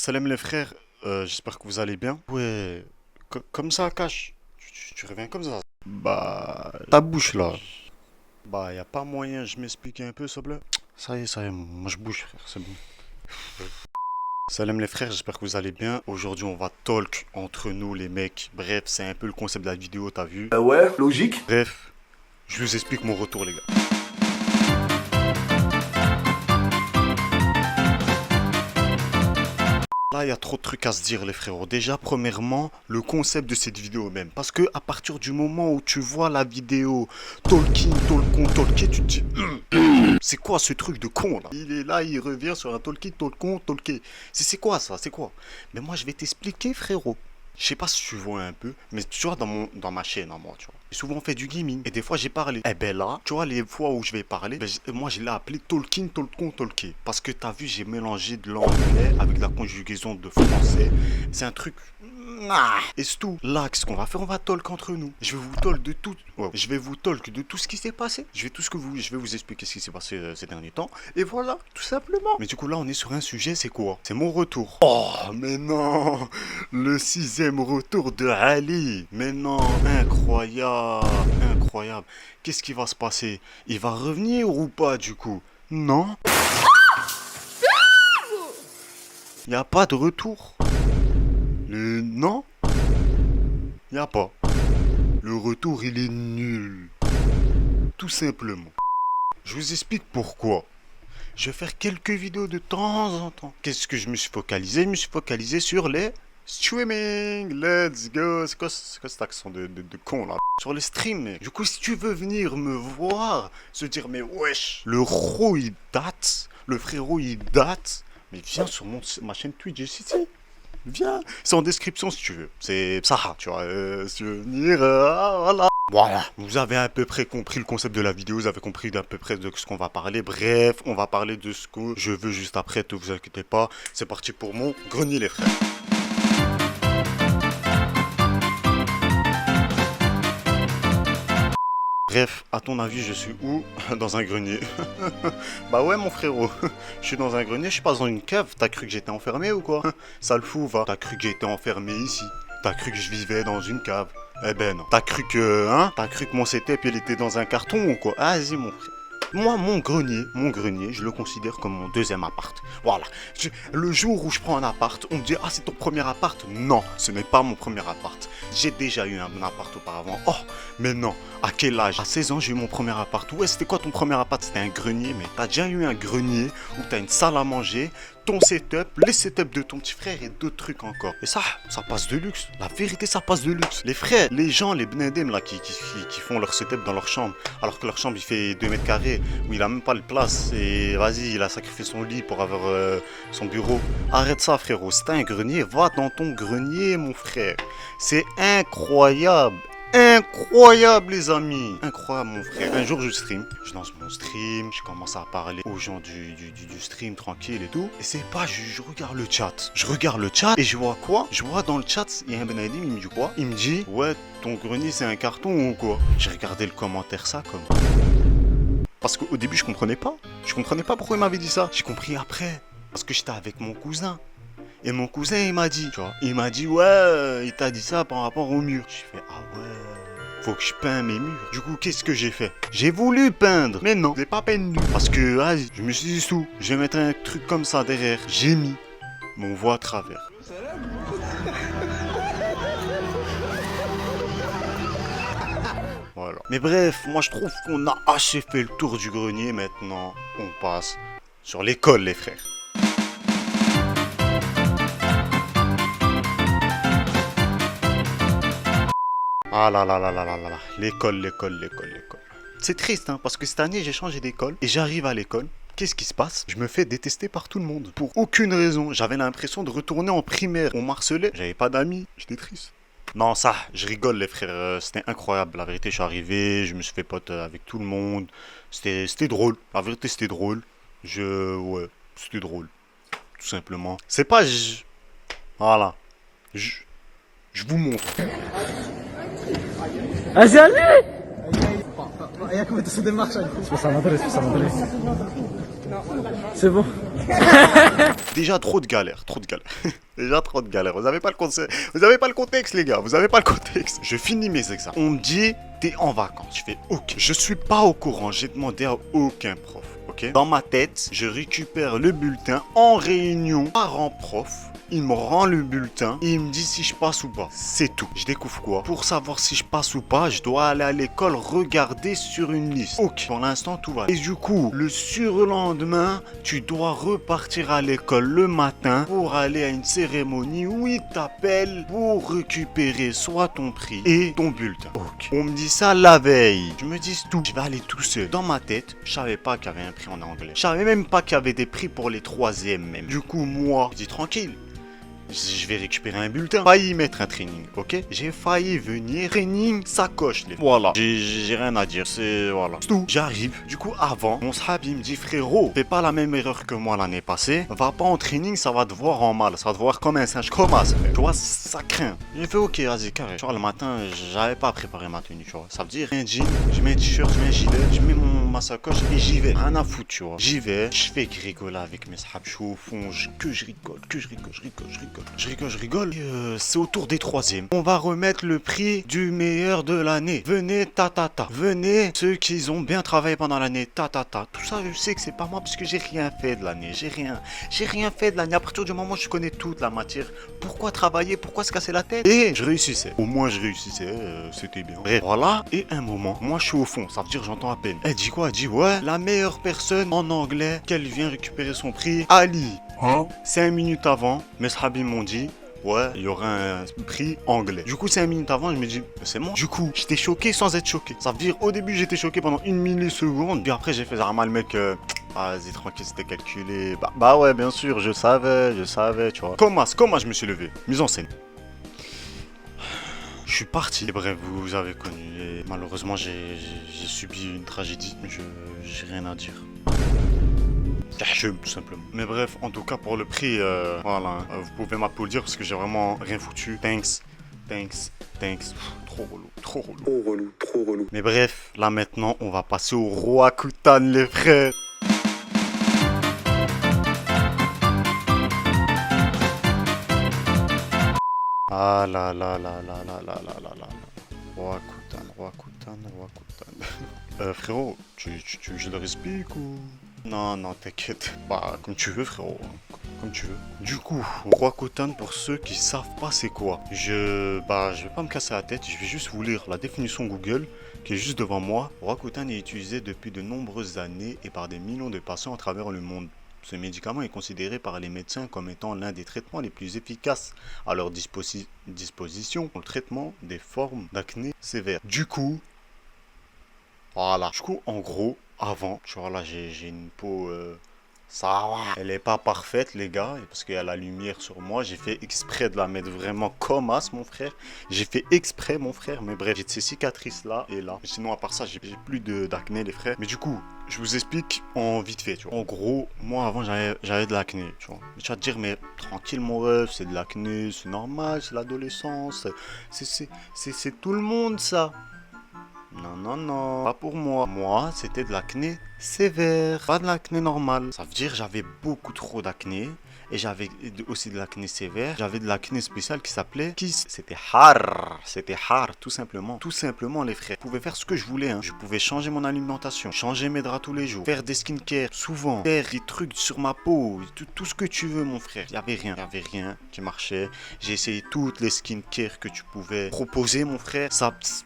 Salam les frères, j'espère que vous allez bien. Ouais, comme ça, Cash. Tu reviens comme ça. Bah, ta bouche là. Bah, y a pas moyen, je m'explique un peu, s'il te plaît. Ça y est, moi je bouge, frère, c'est bon. Salam les frères, j'espère que vous allez bien. Aujourd'hui, on va talk entre nous, les mecs. Bref, c'est un peu le concept de la vidéo, t'as vu? Ouais, logique. Bref, je vous explique mon retour, les gars. Là, il y a trop de trucs à se dire, les frérots. Déjà, premièrement, le concept de cette vidéo même. Parce que à partir du moment où tu vois la vidéo Tolkien, tu te dis, c'est quoi ce truc de con là? Il est là, il revient sur un Tolkien. C'est quoi ça? C'est quoi? Mais moi, je vais t'expliquer, frérot. Je sais pas si tu vois un peu, mais tu vois dans ma chaîne à moi, tu vois. J'ai souvent fait du gaming et des fois j'ai parlé. Eh ben là, tu vois les fois où je vais parler, moi je l'ai appelé Tolkien. Parce que t'as vu, j'ai mélangé de l'anglais avec la conjugaison de français. C'est un truc... Et c'est tout. Là, qu'est-ce qu'on va faire? On va talk entre nous. Je vais vous talk de tout. Ouais, je vais vous talk de tout ce qui s'est passé. Je vais vous expliquer ce qui s'est passé ces derniers temps. Et voilà, tout simplement. Mais du coup, là, on est sur un sujet, c'est quoi? C'est mon retour. Oh, mais non! Le 6e retour de Ali. Mais non, incroyable. Incroyable. Qu'est-ce qui va se passer? Il va revenir ou pas, du coup? Non? Il n'y a pas de retour. Non, y a pas. Le retour, il est nul. Tout simplement. Je vous explique pourquoi. Je vais faire quelques vidéos de temps en temps. Qu'est-ce que je me suis focalisé? Je me suis focalisé sur les streaming. Let's go. C'est quoi cet accent de con là? Sur les streams. Du coup, si tu veux venir me voir, se dire, mais wesh, le ro il date. Le frérot il date. Mais viens sur ma chaîne Twitch ici. Viens, c'est en description si tu veux. C'est ça, tu vois. Si tu veux venir, voilà. Voilà, vous avez à peu près compris le concept de la vidéo, vous avez compris d'à peu près de ce qu'on va parler. Bref, on va parler de ce que je veux juste après, ne vous inquiétez pas. C'est parti pour mon grenier, les frères. Bref, à ton avis, je suis où? Dans un grenier. Bah ouais, mon frérot. Je suis dans un grenier, je suis pas dans une cave. T'as cru que j'étais enfermé ou quoi? Ça le fout, va. T'as cru que j'étais enfermé ici. T'as cru que je vivais dans une cave. Eh ben non. T'as cru que, T'as cru que mon setup, il était dans un carton ou quoi? Vas-y, mon frère. Moi, mon grenier, je le considère comme mon deuxième appart. Voilà. Le jour où je prends un appart, on me dit, ah, c'est ton premier appart. Non, ce n'est pas mon premier appart. J'ai déjà eu un appart auparavant. Oh, mais non. À quel âge? À 16 ans, j'ai eu mon premier appart. Ouais, c'était quoi ton premier appart? C'était un grenier, mais t'as déjà eu un grenier où t'as une salle à manger, ton setup, les setups de ton petit frère et d'autres trucs encore. Et ça passe de luxe. La vérité, ça passe de luxe. Les frères, les gens, les bnedem là qui font leur setup dans leur chambre, alors que leur chambre il fait 2 mètres carrés, où il a même pas de place et vas-y, il a sacrifié son lit pour avoir son bureau. Arrête ça, frérot. Si t'as un grenier, va dans ton grenier, mon frère. C'est incroyable. Incroyable, les amis. Incroyable, mon frère. Un jour, je stream. Je lance mon stream. Je commence à parler aux gens du stream tranquille et tout. Et c'est pas, je regarde le chat. Je regarde le chat et je vois quoi? Je vois dans le chat, il y a un Benadim, il me dit quoi? Il me dit, ouais, ton grenier, c'est un carton ou quoi? J'ai regardé le commentaire, ça comme... Parce qu'au début, je comprenais pas. Je comprenais pas pourquoi il m'avait dit ça. J'ai compris après. Parce que j'étais avec mon cousin. Et mon cousin, il m'a dit, tu vois, il m'a dit, ouais, il t'a dit ça par rapport au mur. J'ai fait, ah ouais, faut que je peins mes murs. Du coup, qu'est-ce que j'ai fait? J'ai voulu peindre, mais non, j'ai pas peint. Parce que, vas-y, je me suis dit, sous, je vais mettre un truc comme ça derrière. J'ai mis, mais on voit à travers. Voilà. Mais bref, moi je trouve qu'on a assez fait le tour du grenier. Maintenant, on passe sur l'école, les frères. Ah là là là là là là là, l'école. C'est triste, hein, parce que cette année, j'ai changé d'école et j'arrive à l'école. Qu'est-ce qui se passe? Je me fais détester par tout le monde. Pour aucune raison. J'avais l'impression de retourner en primaire. On m'harcelait, j'avais pas d'amis, j'étais triste. Non, ça, je rigole, les frères. C'était incroyable. La vérité, je suis arrivé, je me suis fait pote avec tout le monde. C'était drôle. La vérité, c'était drôle. Ouais, c'était drôle. Tout simplement. C'est pas... Voilà. Je vous montre. Asiali! Як ви це демарш? Спасибо. C'est bon. Déjà trop de galères, trop de galères. Déjà trop de galères. Vous avez pas le contexte, vous avez pas le contexte les gars, vous avez pas le contexte. Je finis mes examens. On me dit t'es en vacances. Je fais ok. Je suis pas au courant, j'ai demandé à aucun prof. Ok. Dans ma tête, je récupère le bulletin en réunion parent-prof. Il me rend le bulletin et il me dit si je passe ou pas. C'est tout. Je découvre quoi? Pour savoir si je passe ou pas, je dois aller à l'école regarder sur une liste. Ok, pour l'instant tout va. Et du coup, le surlendemain, tu dois repartir à l'école le matin pour aller à une cérémonie où ils t'appellent pour récupérer soit ton prix et ton bulletin. Ok. On me dit ça la veille. Je me dis tout. Je vais aller tout seul. Dans ma tête, je savais pas qu'il y avait un prix en anglais. Je savais même pas qu'il y avait des prix pour les troisièmes même. Du coup, moi, je dis tranquille. Je vais récupérer un bulletin. Failli mettre un training, ok? J'ai failli venir. Training, ça coche les. Voilà. J'ai rien à dire. C'est voilà. C'est tout. J'arrive. Du coup, avant, mon sahab il me dit frérot, fais pas la même erreur que moi l'année passée. Va pas en training, ça va te voir en mal. Ça va te voir comme un singe. Comment ça? Tu vois, ça craint. J'ai fait ok, vas-y, carré. Tu vois, le matin, j'avais pas préparé ma tenue, tu vois. Ça veut dire un jean, je mets un t-shirt, je mets un gilet, je mets ma sacoche et j'y vais. Rien à foutre, tu vois. J'y vais. Je fais que rigoler avec mes sahabs. Je suis au fond, que je rigole. Je rigole. C'est au tour des troisièmes. On va remettre le prix du meilleur de l'année. Venez, ta. Venez, ceux qui ont bien travaillé pendant l'année, ta. Tout ça, je sais que c'est pas moi parce que j'ai rien fait de l'année. J'ai rien fait de l'année. À partir du moment où je connais toute la matière, pourquoi travailler? Pourquoi se casser la tête? Et je réussissais. Au moins, je réussissais. C'était bien. Bref, voilà. Et un moment, moi, je suis au fond. Ça veut dire, j'entends à peine. Elle dit quoi? Elle dit, ouais, la meilleure personne en anglais qu'elle vient récupérer son prix, Ali. 5 minutes avant, mes sahabis m'ont dit ouais, il y aura un prix anglais. Du coup, 5 minutes avant, je me dis, c'est moi. Du coup, j'étais choqué sans être choqué. Ça veut dire, au début, j'étais choqué pendant une milliseconde. Puis après, j'ai fait mal, mec. Vas-y, tranquille, c'était calculé. Bah ouais, bien sûr, je savais, tu vois. Comment je me suis levé? Mise en scène. Je suis parti. Et bref, vous avez connu. Et malheureusement, j'ai subi une tragédie. J'ai rien à dire. Tout simplement. Mais bref, en tout cas pour le prix, voilà, vous pouvez m'applaudir parce que j'ai vraiment rien foutu. Thanks. Pff, trop relou. Mais bref, là maintenant, on va passer au roi Kutan, les frères. Ah là. Roi Kutan. Frérot, tu veux que je le explique ou... Non, t'inquiète. Bah, comme tu veux, frérot. Comme tu veux. Du coup, Roi Kutan, pour ceux qui savent pas c'est quoi, je vais pas me casser la tête, je vais juste vous lire la définition Google qui est juste devant moi. Roi Kutan est utilisé depuis de nombreuses années et par des millions de patients à travers le monde. Ce médicament est considéré par les médecins comme étant l'un des traitements les plus efficaces à leur disposition pour le traitement des formes d'acné sévères. Du coup, voilà. Du coup, en gros, avant, tu vois là, j'ai une peau, ça va. Elle est pas parfaite, les gars, parce qu'il y a la lumière sur moi. J'ai fait exprès de la mettre vraiment comme as, mon frère. J'ai fait exprès, mon frère. Mais bref, j'ai ces cicatrices là et là. Mais sinon, à part ça, j'ai plus d'acné, les frères. Mais du coup, je vous explique en vite fait, tu vois. En gros, moi avant, j'avais de l'acné, tu vois. Mais tu vas te dire, mais tranquille, mon ref, c'est de l'acné, c'est normal, c'est l'adolescence. C'est tout le monde, ça. Non, pas pour moi. Moi, c'était de l'acné sévère, pas de l'acné normal. Ça veut dire j'avais beaucoup trop d'acné et j'avais aussi de l'acné sévère. J'avais de l'acné spécial qui s'appelait Kiss. C'était hard, tout simplement. Tout simplement, les frères. Je pouvais faire ce que je voulais, hein. Je pouvais changer mon alimentation, changer mes draps tous les jours, faire des skincare souvent, faire des trucs sur ma peau, tout ce que tu veux, mon frère. Il y avait rien qui marchait. J'ai essayé toutes les skincare que tu pouvais proposer, mon frère.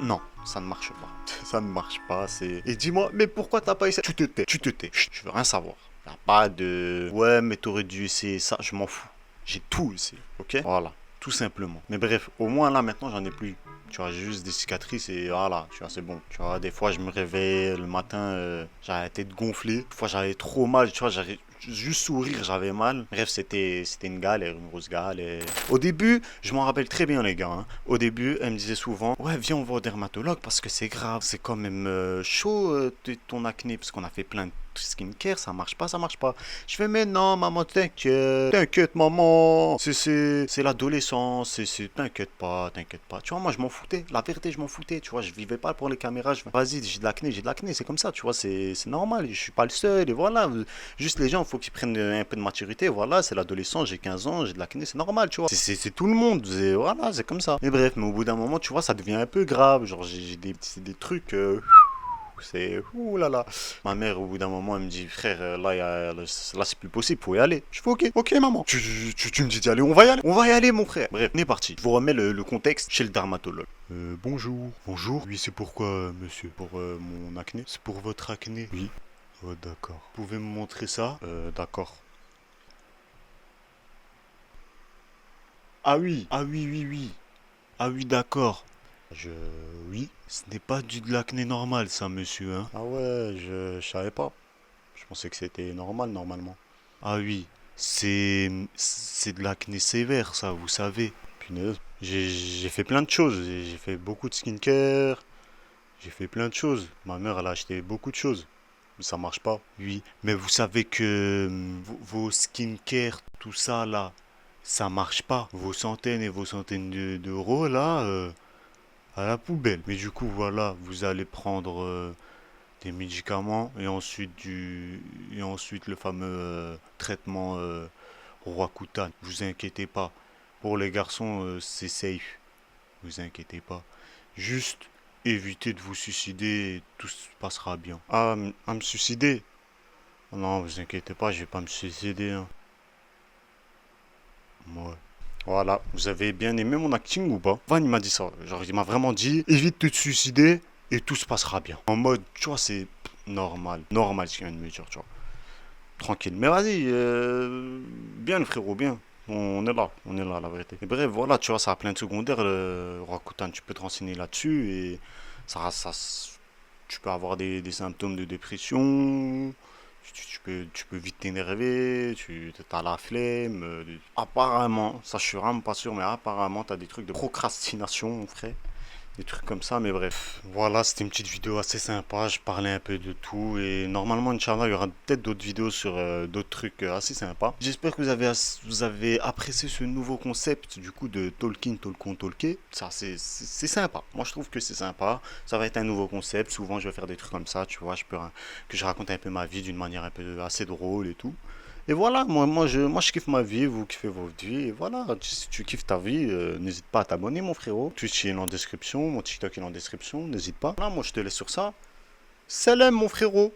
Non. Ça ne marche pas. Ça ne marche pas, c'est... Et dis-moi, mais pourquoi t'as pas essayé? Tu te tais. Chut, je veux rien savoir. Y'a pas de... Ouais, mais t'aurais dû essayer ça. Je m'en fous. J'ai tout essayé, ok? Voilà, tout simplement. Mais bref, au moins là, maintenant, j'en ai plus. Tu vois, j'ai juste des cicatrices et voilà, tu vois, c'est bon. Tu vois, des fois, je me réveille le matin, j'avais la tête gonflée. Des fois, j'avais trop mal, tu vois, j'avais... Juste sourire, j'avais mal. Bref, c'était une galère, une grosse galère. Au début, je m'en rappelle très bien, les gars. Hein. Au début, elle me disait souvent, ouais, viens, on va au dermatologue parce que c'est grave. C'est quand même chaud, ton acné, parce qu'on a fait plein de skincare, ça marche pas, ça marche pas. Je fais, mais non, maman, t'inquiète, maman. C'est l'adolescence, t'inquiète pas, t'inquiète pas. Tu vois, moi, je m'en foutais. La vérité, je m'en foutais. Tu vois, je vivais pas pour les caméras. Vas-y, j'ai de l'acné, c'est comme ça, tu vois, c'est normal. Je suis pas le seul, et voilà. Juste les gens, il faut qu'ils prennent un peu de maturité. Voilà, c'est l'adolescence, j'ai 15 ans, j'ai de l'acné, c'est normal, tu vois. C'est tout le monde, voilà, c'est comme ça. Mais bref, mais au bout d'un moment, tu vois, ça devient un peu grave. Genre, j'ai des trucs. C'est ouh là là. Ma mère, au bout d'un moment, elle me dit, frère, là, c'est plus possible, faut y aller. Je fais, ok, maman. Tu me dis d'y aller, on va y aller, mon frère. Bref, on est parti. Je vous remets le contexte chez le dermatologue. Bonjour. Bonjour. Oui, c'est pourquoi, monsieur? Pour mon acné? C'est pour votre acné? Oui. Oh, d'accord. Vous pouvez me montrer ça? D'accord. Ah oui. Ah oui, d'accord. Je... Oui, ce n'est pas du de l'acné normal, ça, monsieur, hein. Ah ouais, je savais pas. Je pensais que c'était normal, normalement. Ah oui, c'est de l'acné sévère, ça, vous savez. Punaise. J'ai fait plein de choses. J'ai fait beaucoup de skincare. J'ai fait plein de choses. Ma mère, elle a acheté beaucoup de choses. Mais ça marche pas. Oui, mais vous savez que vos skincare, tout ça, là, ça marche pas. Vos centaines et vos centaines d'euros, là, à la poubelle. Mais du coup, voilà, vous allez prendre des médicaments et ensuite le fameux traitement Roaccutane. Vous inquiétez pas. Pour les garçons, c'est safe. Vous inquiétez pas. Juste évitez de vous suicider et tout se passera bien. Ah, à me suicider? Non, vous inquiétez pas, je vais pas me suicider, hein. Ouais. Voilà, vous avez bien aimé mon acting ou pas? Van, il m'a dit ça. Genre, il m'a vraiment dit, évite de te suicider et tout se passera bien. En mode, tu vois, c'est normal. Normal ce qu'il vient de me dire, tu vois. Tranquille. Mais vas-y, bien le frérot, bien. On est là, la vérité. Et bref, voilà, tu vois, ça a plein de secondaires, le Rakuten. Tu peux te renseigner là-dessus et ça, tu peux avoir des symptômes de dépression. Tu peux vite t'énerver, tu as la flemme. Apparemment, ça je suis vraiment pas sûr, mais apparemment tu as des trucs de procrastination, mon frère. Des trucs comme ça, mais bref. Voilà, c'était une petite vidéo assez sympa. Je parlais un peu de tout. Et normalement, Inch'Allah, il y aura peut-être d'autres vidéos sur d'autres trucs assez sympas. J'espère que vous avez apprécié ce nouveau concept du coup de Talké. Ça, c'est sympa. Moi, je trouve que c'est sympa. Ça va être un nouveau concept. Souvent, je vais faire des trucs comme ça. Tu vois, que je raconte un peu ma vie d'une manière un peu assez drôle et tout. Et voilà, moi je kiffe ma vie, vous kiffez votre vie. Et voilà, si tu kiffes ta vie, n'hésite pas à t'abonner, mon frérot. Twitch est en description, mon TikTok est en description, n'hésite pas. Là, moi je te laisse sur ça. Salam, mon frérot.